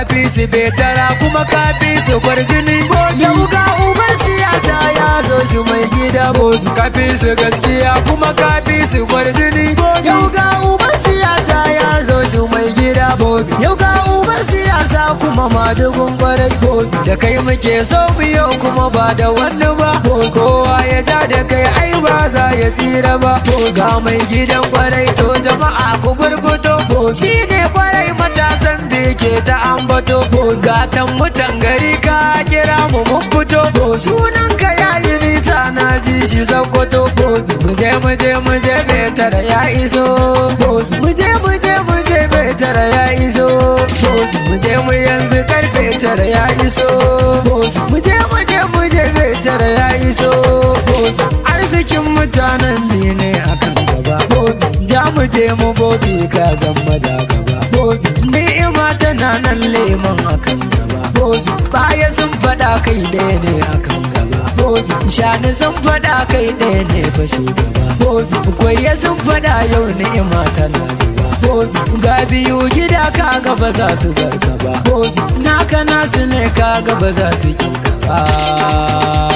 kafi su betara kuma kafi su kwarjini. Yau ga uban siyasa ya zo shi mai gida bobi. Kafi su gaskiya kuma kafi su kwarjini. Yau ga uban siyasa ya zo shi mai gida bobi. Yau ga uban siyasa kuma madugun kwarai bobi. Da kai muke so biyo kuma ba da wani ba. Kowa ya ja da kai ai ba za ya tsira ba. Ga mai gidan kwarai to jama'a ku burbuto. Shi ne kwarai matasan da ke ta ambato. Gatan mutan gari ka kira mu mun fito. Sunan ka yayi nisa na ji shi Sokoto. Muje Betara ya iso. Muje Betara ya iso. Muje mu yanzu karfe 9 ya iso. Muje Betara ya iso. Arzikin mutanen ne akan gaba. Ja mu je mu bobi ka zan maza gaba. Ni'ima tana nan leman akan gaba. Baya sun fada kai ɗaya ne akan gaba. Shani sun fada kai ɗaya ne fa shugaba. Kwaya sun fada yau ni'ima tana zuba. Ga biyu gida ka gaba za su bar gaba. Naka nasu ne ka gaba za su ki gaba.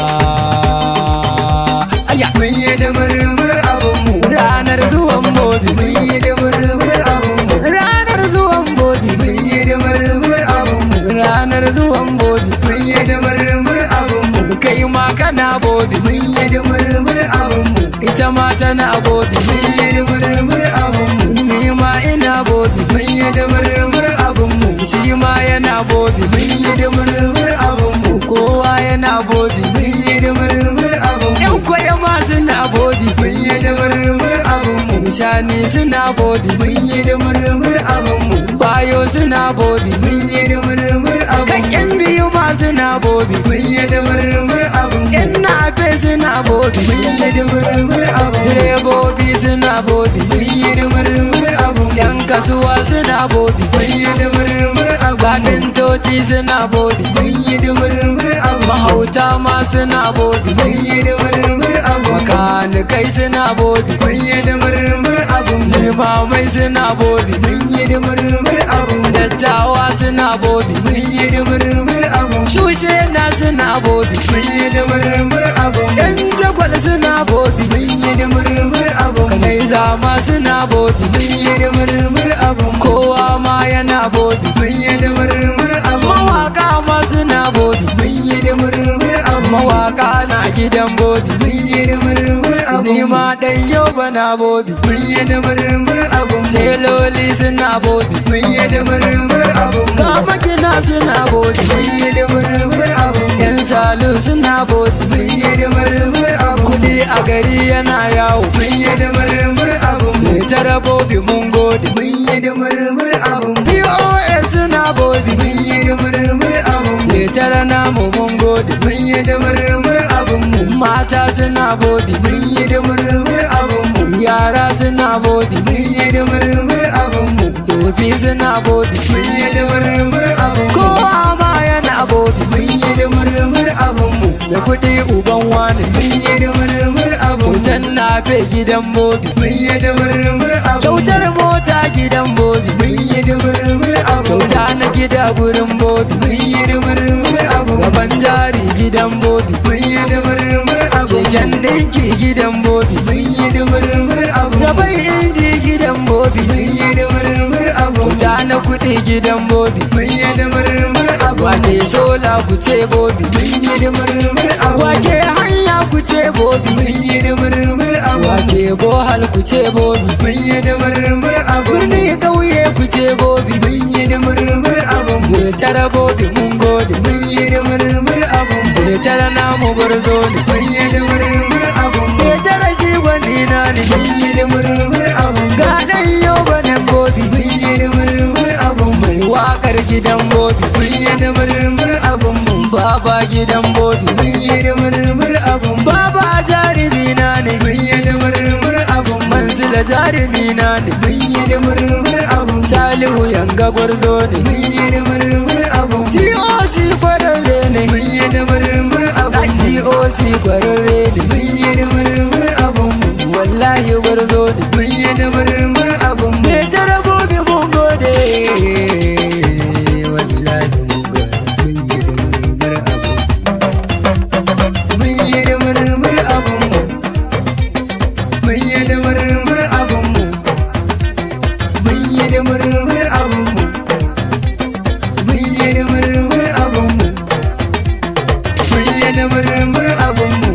Mun yi da murmur abinmu ranar zuwan bobi. Mun yi da murmur abinmu ranar zuwan bobi. Mun yi da murmur abinmu ranar zuwan bobi. Mun yi da murmur abinmu kai ma kana bobi. Mun yi da murmur abinmu ita ma tana bobi. Mun yi da murmur abinmu ni ma ina bobi. Mun yi da murmur abinmu shi ma yana bobi. Mun yi da murmur abinmu kowa yana bobi. Mun yi da murmur abinmu yan kwaya ma suna bobi. Mun yi da murmur abinmu shani suna bobi. Mun yi da murmur abinmu bayo suna bobi. Mun yi da murmur abinmu kan yan biyu ma suna bobi. Mun yi da murmur abinmu yan nafe suna bobi. Mun yi da murmur abinmu direbobi suna bobi. Mun yi da murmur abinmu yan kasuwa suna bobi. Mun yi da murmur abinmu kafintoci suna bobi. Mun yi da murmur abinmu mahauta ma suna bobi. Mun yi da murmur abinmu makanikai suna bobi. Mun yi da murmur abinmu limamai suna bobi. Mun yi da murmur abinmu dattawa suna bobi. Mun yi da murmur abinmu shushe na suna bobi. Mun yi da murmur abinmu yan jagwal suna bobi. Mun yi da murmur abinmu kanai zama suna bobi. Mun yi da murmur abinmu kowa ma yana bobi. Mun yi da murmur abinmu mawaka ma suna bobi. Mun yi da murmur abinmu mawaka na gidan bobi. Mun yi da murmur abinmu ni ma dan yau bana bobi. Mun yi da murmur abinmu teloli suna bobi. Mun yi da murmur abinmu ga makina suna bobi. Mun yi da murmur abinmu yan salu suna bobi. Mun yi da murmur abinmu kudi a gari yana yawo. Mun yi da murmur abinmu Betara bobi mun gode. Mun yi da murmur abinmu POS suna bobi. Mun yi da murmur abinmu Betara namu mun gode. Mun yi da murmur abinmu mata suna bobi. Mun yi da murmur abinmu yara suna bobi. Mun yi da murmur abinmu tsofi suna bobi. Mun yi da murmur abinmu kowa ma yana bobi. Mun yi da murmur abinmu da kuɗi uban wani. Mun yi da murmur abinmu kyautar nafe gidan bobi. Mun yi da murmur abinmu kyautar mota gidan bobi. Mun yi da murmur abinmu kyauta na gida gurin bobi. Mun yi da murmur abinmu gaban jari gidan bobi. Mun yi da murmur abinmu keken dinki gidan bobi. Mun yi da murmur abinmu gaban inji gidan bobi. Mun yi da murmur abinmu kyauta na kuɗi gidan bobi. Mun yi da murmur abinmu wake sola ku ce bobi. Mun yi da murmur abinmu wake hanya ku ce bobi. Mun yi da murmur abinmu wake bohal ku ce bobi. Mun yi da murmur abinmu ni kauye ku ce bobi. Mun yi da murmur abinmu Betara bobi mun gode. Mun yi da murmur abinmu Betara namu gwarzo ne. Mun yi da murmur abinmu Betara shi gwani na ne. Mun yi da murmur abinmu ga dan yau banan bobi. Mun yi da murmur abinmu mai wakar gidan bobi. Mun yi da murmur abinmu baba gidan bobi. Mun yi da murmur abinmu baba jarumi na ne. Mun yi da murmur abinmu Mansila jarumi na ne. Mun yi da murmur abinmu Salihu yanga gwarzo ne. Mun yi da murmur abinmu GOC kwararre ne. Mun yi da murmur abinmu GOC kwararre ne. Mun yi da murmur abinmu wallahi gwarzo ne. Mun yi da murmur abinmu Betara bobi mun gode wallahi. da murmur abinmu, mun yi da murmur abinmu, mun yi da murmur abinmu, mun yi da murmur abinmu, mun yi da murmur abinmu.